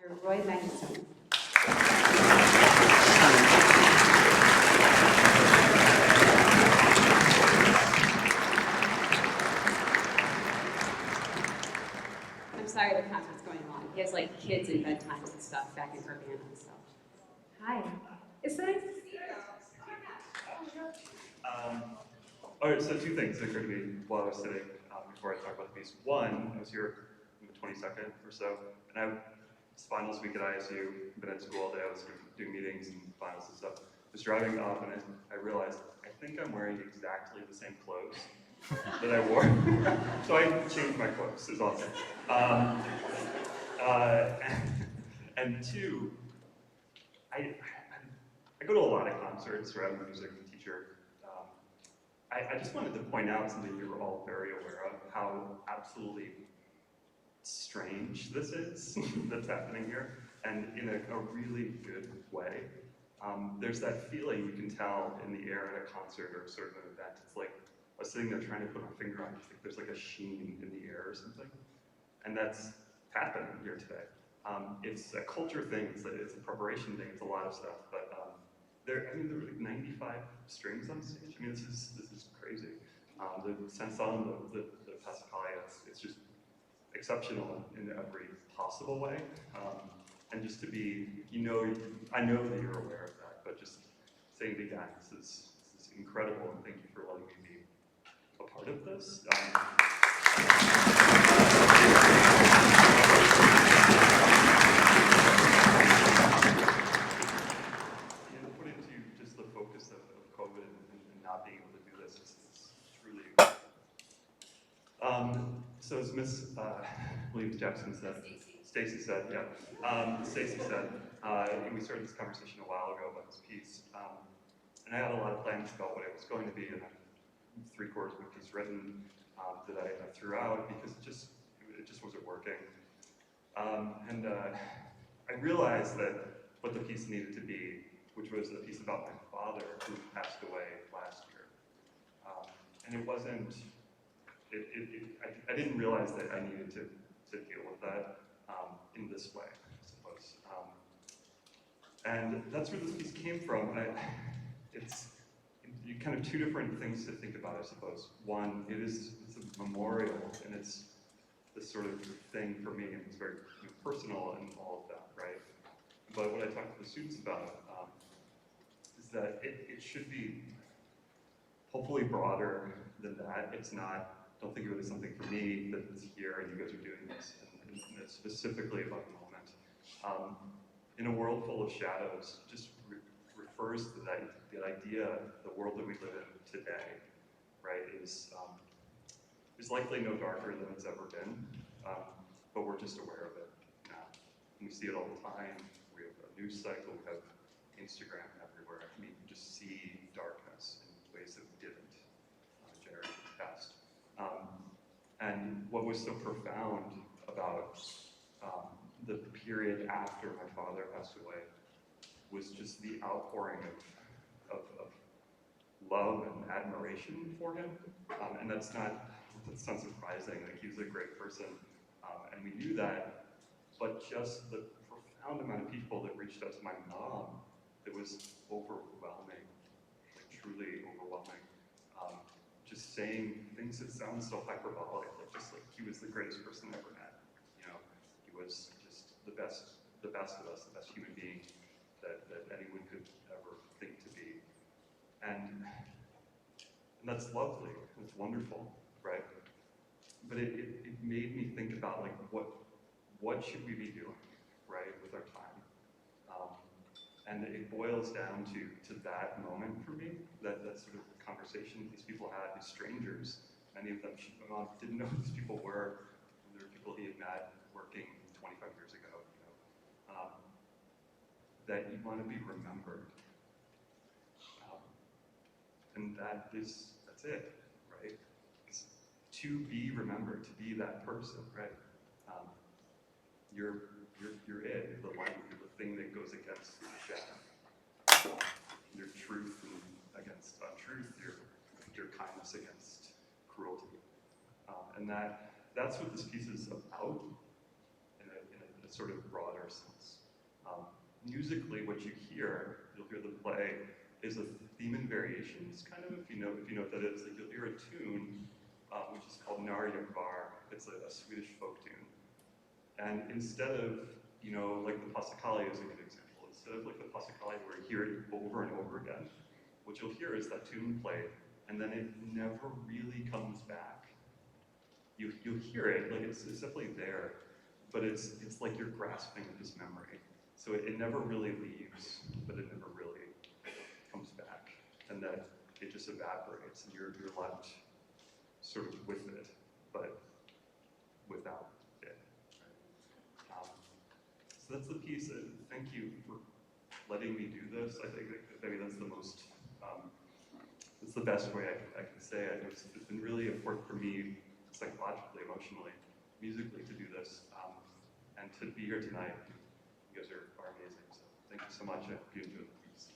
Dr. Roy Magnuson. I'm sorry the concert's going on. He has like kids and bedtimes and stuff back in Urbana, so. Hi. It's nice to see you. All right, so two things occurred to me while I was sitting before I talk about the piece. One, I was here on the 22nd or so, and I have finals week at ISU, been at school all day, I was doing meetings and finals and stuff. I was driving up and I realized, I think I'm wearing exactly the same clothes that I wore. So I changed my clothes, is all I'm saying. And two, I go to a lot of concerts, right? I'm a music teacher. I just wanted to point out something you were all very aware of, how absolutely strange this is that's happening here, and in a really good way. There's that feeling you can tell in the air at a concert or a certain event. It's like I was sitting there trying to put my finger on it, like there's like a sheen in the air or something. And that's happening here today. It's a culture thing, it's a preparation thing, it's a lot of stuff, but there were like 95 strings on stage. I mean, this is crazy. The Sanson, the Passacaglia, it's just exceptional in every possible way. And just to be, I know that you're aware of that, but just saying it again, this is incredible, and thank you for letting me be a part of this. Put into just the focus of COVID and not being able to do this is truly. So as Miss Williams-Jackson said, Stacy said, we started this conversation a while ago about this piece, and I had a lot of plans about what it was going to be, and I'm 3/4 of the piece written that I threw out because it just wasn't working. I realized that what the piece needed to be, which was a piece about my father who passed away last year. And it wasn't, I didn't realize that I needed to deal with that in this way, I suppose. And that's where this piece came from. It's kind of two different things to think about, I suppose. One, it's a memorial, and it's this sort of thing for me, and it's very personal and all of that, right? But what I talk to the students about is that it should be hopefully broader than that. It's not, don't think of it as something for me that's here and you guys are doing this, and it's specifically about the moment. In a world full of shadows, just refers to that idea, the world that we live in today, right, is likely no darker than it's ever been, but we're just aware of it now. And we see it all the time. We have a news cycle, we have Instagram everywhere. I mean, you just see darkness in ways that we didn't generations past. And what was so profound about the period after my father passed away was just the outpouring of love and admiration for him. And that's not surprising. Like, he was a great person, and we knew that, but just the profound amount of people that reached out to my mom, it was overwhelming, like truly overwhelming. Just saying things that sound so hyperbolic, like he was the greatest person I ever met. He was just the best of us, the best human being that anyone could ever think to be. And that's lovely, it's wonderful, right? But it made me think about, like, what should we be doing, right, with our time? And it boils down to that moment for me, that sort of conversation these people had, these strangers. Many of them, my mom didn't know who these people were. There were people he had met working 25 years ago, that you want to be remembered. And that's it, right? It's to be remembered, to be that person, right? You're it, the light, you're the thing that goes against the shadow. Your truth against untruth, your kindness against cruelty. And that's what this piece is about in a sort of broader broader sense. Musically, what you hear, you'll hear the play, is a theme and variations, kind of, if you know what that is. Like, you'll hear a tune, which is called Narja Kvar. It's a Swedish folk tune. And instead of, like the Passacaglia is a good example. Instead of like the Passacaglia where you hear it over and over again, what you'll hear is that tune played, and then it never really comes back. You'll hear it, like it's definitely there, but it's like you're grasping at this memory. So it never really leaves, but it never really comes back. And that it just evaporates, and you're left sort of with it, but without it. Right? So that's the piece. Thank you for letting me do this. I think that maybe that's the most, it's the best way I can say it. It's been really important for me, psychologically, emotionally, musically, to do this, and to be here tonight. You guys are amazing. So thank you so much. I hope you enjoyed the piece.